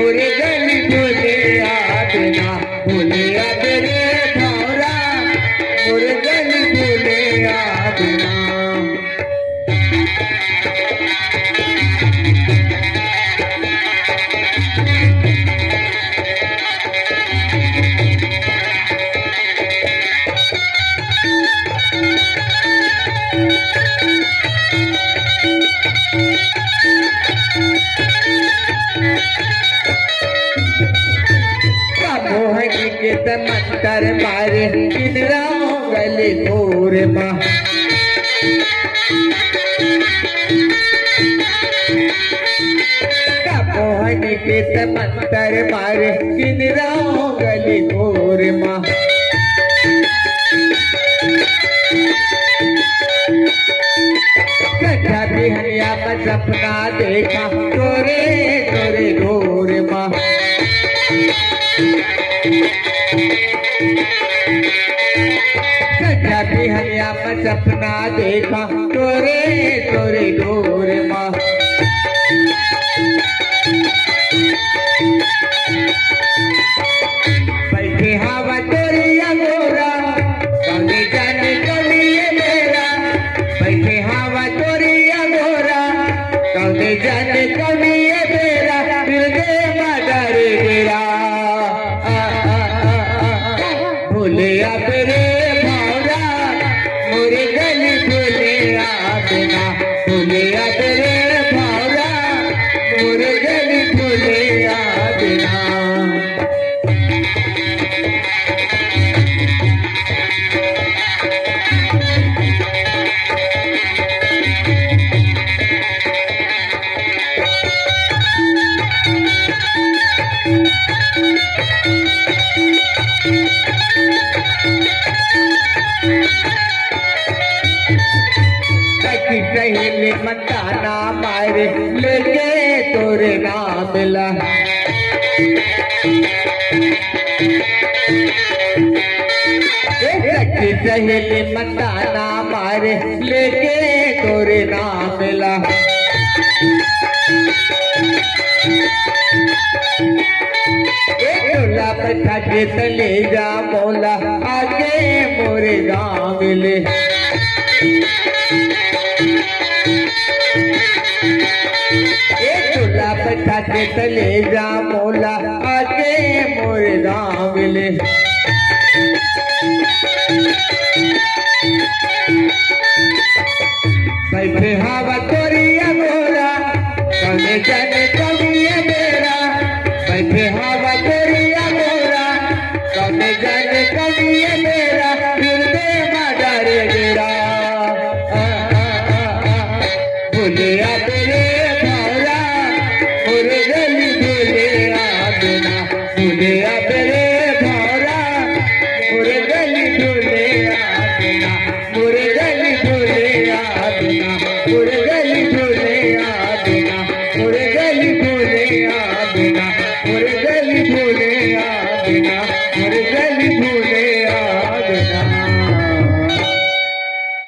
मोरे गली बोले आदना बोले आदरे भौरा मोरे गली बोले आदना मोहनी के तमंतर मारे किनराओ गले घोर माँ मोहनी के तमंतर मारे किनराओ गले घोर माँ कथा बिहनिया में सपना देखा तोरे तोरे घोर माँ कथा बिहनिया में सपना देखा तोरे तोरे घोर माँ बैठे हवा तोरी अगोरा कौने जाने कौनिए मेरा बैठे हवा तोरी अगोरा कौने जाने कौनिए मेरा फिर दे मदर मेरा भूले अपने भौरा मोरे गली भूले आदना भूले अपने भौरा मोरे गली भूले आदना सहेली मताना मारे लेके तोरे नाम मिला सहेली मताना मारे लेके तोरे नाम मिला टोला बैठा के तले जा मौला आगे मोरे गाँव मिले टोला बैठा के तले जा मौला आगे मोरे गाँव मिले बैठे हवा तोरी अगोरा कौने जाने कौन